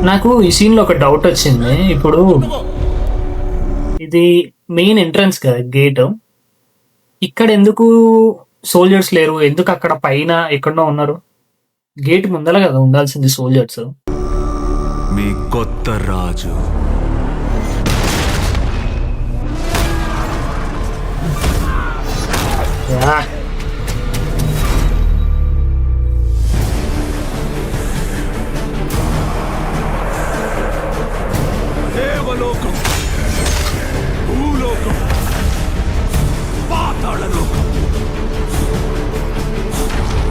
నాకు ఈ సీన్‌లో ఒక డౌటొచ్చింది. ఇప్పుడు ఇది మెయిన్ ఎంట్రన్స్ కదా గేటు. ఇక్కడెందుకు సోల్జర్స్ లేరు? ఎందుకక్కడ పైన ఎక్కడనో ఉన్నారు? గేట్ ముందల గదా ఉండాల్సింది సోల్జర్స్. మీ కొత్త రాజు యాహ్! దేవలోకం, భూలోకం, పాతాళలోకం,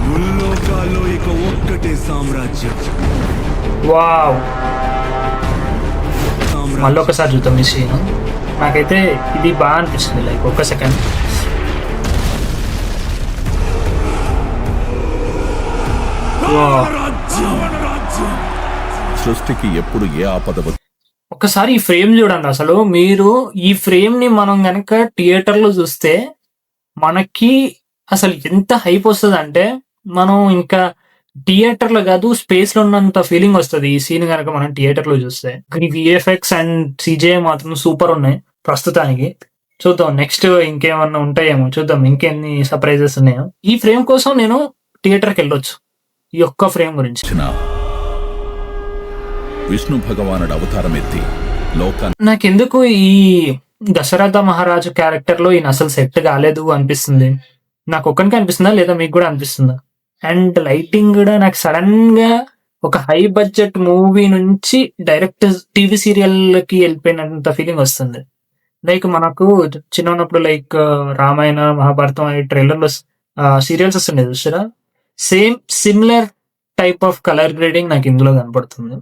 ముల్లోకాల్లో ఇక ఒక్కటే సామ్రాజ్యం. వావ్! మళ్ళొకసారి చూద్దాం ఈ సీను. నాకైతే ఇది అనిపిచ్చింది. లైక్ ఒక్క సెకండ్. వావ్! సృష్టికి ఎప్పుడు ఏ ఆపద ఒక్కసారి ఈ ఫ్రేమ్ చూడండి అసలు. మీరు ఈ ఫ్రేమ్‌ని మనం గనక థియేటర్‌లో చూస్తే మనకి అసలు ఎంత హైప్ వస్తదంటే, మనం ఇంకా థియేటర్‌లో గాదు స్పేస్‌లో ఉన్నంత ఫీలింగ్ వస్తది. ఈ సీన్ గనక మనం థియేటర్‌లో చూస్తే. ఈ వీఎఫ్ఎక్స్ అండ్ సీజీఐ మాత్రం సూపర్ ఉన్నాయి ప్రస్తుతానికి. చూద్దాం నెక్స్ట్ ఇంకేమన్నా ఉంటాయేమో చూద్దాం. ఇంకెన్ని సర్ప్రైజెస్ ఉన్నాయో. ఈ ఫ్రేమ్ కోసం నేను థియేటర్‌కెళ్ళొచ్చు. ఈ ఒక్క ఫ్రేమ్ గురించి. వచ్చిన విష్ణు భగవానుడు అవతారం ఎత్తి లోకాన్ని నాకెందుకు ఈ దశరథ మహారాజు క్యారెక్టర్‌లో ఈయన అసలు సెట్ కాలేదు అనిపిస్తుంది. నాకొక్కనికే అనిపిస్తుందా? లేదా మీకు గూడా అనిపిస్తుందా? అండ్ లైటింగ్ గూడా నాకు సడెన్‌గా ఒక హై బడ్జెట్ మూవీ నుంచి డైరెక్ట్ టీవీ సీరియల్‌కి ఎళ్ళిపోయినంత ఫీలింగ్ వస్తుంది. లైక్ మనకు చిన్నగున్నప్పుడు లైక్ రామాయణ, మహాభారతం ఈ ట్రైలర్‌లో సీరియల్స్ వస్తుండే చూసారా? Same similar type of colour grading నాకు ఇందులో కనపడుతుంది.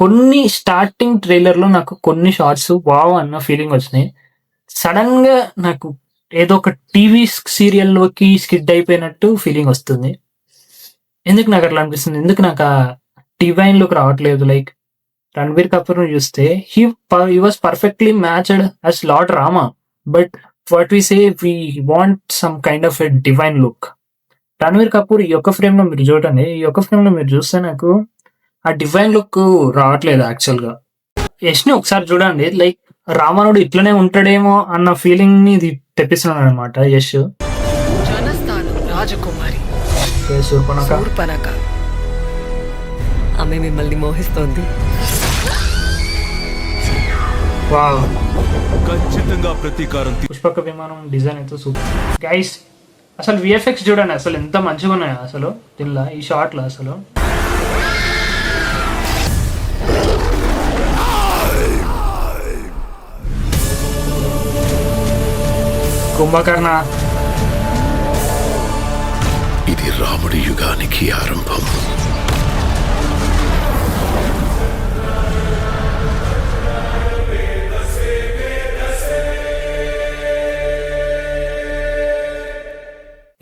కొన్ని స్టార్టింగ్ ట్రైలర్‌లో నాకు కొన్ని షాట్స్ వావ్! అన్న ఫీలింగ్ వచ్చినాయి. సడెన్‌గా నాకు ఏదో ఒక టీవీ సీరియల్‌లోకి స్కిడ్ అయిపోయినట్టు ఫీలింగ్ వస్తుంది. ఎందుకు నాకు అట్లా అనిపిస్తుంది? ఎందుకు నాకు ఆ డివైన్ లుక్ రావట్లేదు? లైక్ 'రణబీర్ కపూర్‌ని' చూస్తే he was perfectly matched as lord Rama. But what we say we want some kind of a divine look. 'Ranbir Kapoor' ఈ ఒక్క ఫ్రేమ్‌లో మీరు చూడండి. ఈ ఒక్క ఫ్రేమ్‌లో మీరు చూస్తే నాకు ఆ డివైన్ లుక్ రావట్లేదు యాక్చువల్‌గా. యష్‌ని ఒకసారి చూడండి. లైక్ రావణుడు ఇట్లనే ఉంటాడేమో అన్న ఫీలింగ్‌ని ఇది తెప్పిస్తున్నాడనమాట యష్. జనస్థానం రాజకుమారి శూర్పణఖ. శూర్పణఖ. ఆమె మిమ్మల్ని మోహిస్తోంది. వావ్! ఖచ్చితంగా ప్రతీకారం పుష్పక విమానం డిజైన్ అయితే సూపర్. గైస్ అసలు వీఎఫ్ఎక్స్ చూడండి అసలు ఎంత మంచిగా ఉన్నాయో అసలు దీనిలో ఈ షాట్‌లో అసలు. కుంభకర్ణ. ఇది రాముడి యుగానికి ఆరంభం.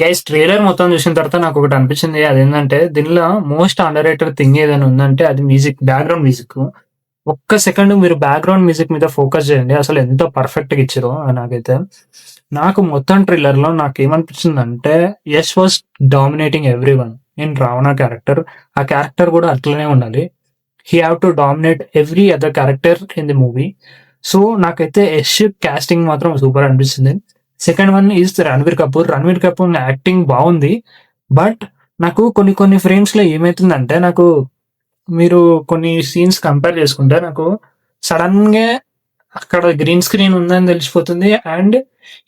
గైస్ ట్రైలర్ మొత్తం చూసిన తర్వాత నాకు ఒకటి అనిపించింది. అదేంటంటే దీనిలో మోస్ట్ అండర్ రేటెడ్ థింగ్ ఏదైనా ఉందంటే అది మ్యూజిక్, బ్యాక్‌గ్రౌండ్ మ్యూజిక్. ఒక్క సెకండ్ మీరు బ్యాక్‌గ్రౌండ్ మ్యూజిక్ మీద ఫోకస్ చేయండి. అసలు ఎంత పర్ఫెక్ట్‌గా ఇచ్చిర్రో నాకైతే. నాకు మొత్తం ట్రైలర్‌లో నాకేమనిపించిందంటే Yash was dominating everyone in Ravana character. ఆ క్యారెక్టర్ కూడా అట్లనే ఉండాలి. He have to dominate every other character in the movie. So నాకైతే యష్ కాస్టింగ్ మాత్రం సూపర్ అనిపించింది. Second one is Ranbir Kapoor. Ranbir Kapoor acting బావుంది. బట్ నాకు కొన్ని ఫ్రేమ్స్‌లో ఏమైతుందంటే నాకు మీరు కొన్ని సీన్స్ కంపేర్ చేసుకుంటే నాకు సడెన్‌గా అక్కడ గ్రీన్ స్క్రీన్ ఉందని తెలిసిపోతుంది. అండ్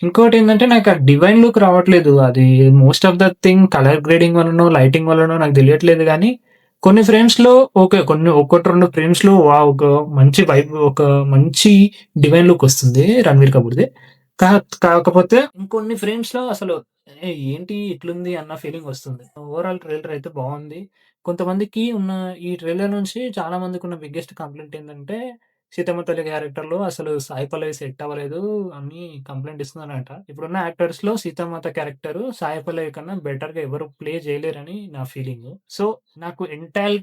ఇంకోటేందంటే నాకు ఆ డివైన్ లుక్ రావట్లేదు. అది most of the thing colour grading వల్లనో, లైటింగ్ వల్లనో నాకు తెలియట్లేదు గానీ, కొన్ని ఫ్రేమ్స్‌లో ఓకే. కొన్ని 1, 2 ఫ్రేమ్స్‌లో వావ్! ఒక మంచి వైబ్, ఒక మంచి డివైన్ లుక్ వస్తుంది రణబీర్ కపూర్‌ది. కాకపోతే ఇంకొన్ని ఫ్రేమ్స్‌లో అసలు ఏంటి ఇట్లుంది అన్న ఫీలింగ్ వస్తుంది. ఓవరాల్ ట్రైలర్ అయితే బావుంది. కొంతమందికి ఉన్న ఈ ట్రైలర్ నుంచి చాలా మందికున్న బిగ్గెస్ట్ కంప్లెయింట్ ఏందంటే, సీతమ్మ తల్లి క్యారెక్టర్‌లో అసలు సాయి పల్లవి సెట్ అవ్వలేదు అని కంప్లెయింట్ ఇస్తున్నారంట. ఇప్పుడున్న యాక్టర్స్‌లో సీతామాత క్యారెక్టర్ సాయి పల్లవి కన్నా బెటర్‌గా ఎవరు ప్లే చేయలేరని నా ఫీలింగు. సో, నాకు ఎంటైర్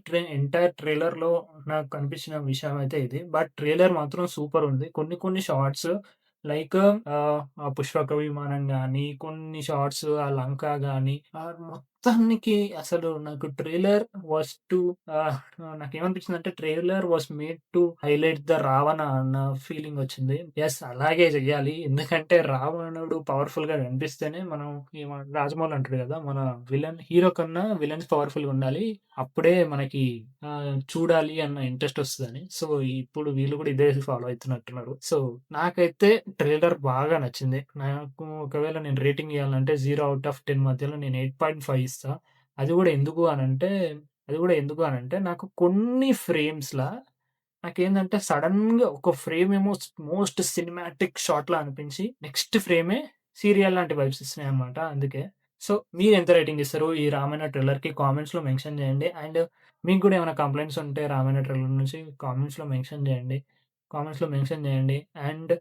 ట్రైలర్‌లో నాకు కనిపించిన విషయం అయితే ఇది. బట్ ట్రైలర్ మాత్రం సూపర్ ఉంది. కొన్ని షార్ట్స్ లైక్ ఆ పుష్పక విమానం గాని, కొన్ని షార్ట్స్ ఆ లంక గాని, మొత్తం మొత్తానికి అసలు నాకు ట్రైలర్ వాస్ టు నాకేమనిపించిందంటే trailer was made to highlight the Ravana అన్న ఫీలింగ్ వచ్చింది. యెస్, అలాగే చెయ్యాలి. ఎందుకంటే రావణుడు పవర్‌ఫుల్ గా కనిపిస్తేనే మనం రాజమౌళి అంటాడు కదా! మన హీరో కన్నా విలన్స్ పవర్‌ఫుల్ గా ఉండాలి. అప్పుడే మనకి చూడాలి అన్న ఇంట్రెస్ట్ వస్తదని. సో, ఇప్పుడు వీళ్ళు కూడా ఇదే ఫాలో అయితున్నట్టున్నారు. సో, నాకైతే ట్రైలర్ బాగా నచ్చింది. నాకు ఒకవేళ నేను రేటింగ్ ఇయ్యాలంటే 0/10 మధ్యలో నేను 8.5 ఇస్తా. అది కూడా ఎందుకు అనంటే నాకు కొన్ని ఫ్రేమ్స్‌ల నాకేందంటే సడెన్‌గా ఒక ఫ్రేమ్ ఏమో మోస్ట్ సినిమాటిక్ షాట్‌లా అనిపించి నెక్స్ట్ ఫ్రేమే సీరియల్ లాంటి వైబ్స్ ఇస్తున్నాయన్నమాట. అందుకే. సో, మీరెంత రేటింగ్ ఇస్తారు ఈ 'రామాయణ' ట్రైలర్‌కి కామెంట్స్‌లో మెన్షన్ చేయండి. అండ్ మీకు కూడా ఏమైనా కంప్లెయింట్స్ ఉంటే 'రామాయణ' ట్రైలర్ నుంచి కామెంట్స్‌లో మెన్షన్ చేయండి. అండ్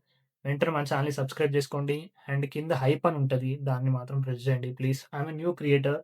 వెంటనే మన ఛానెల్‌ని సబ్స్క్రైబ్ చేసుకోండి. అండ్ కింద హైప్ అని ఉంటది. దాన్ని మాత్రం ప్రెస్ చేయండి please. I am a new creator.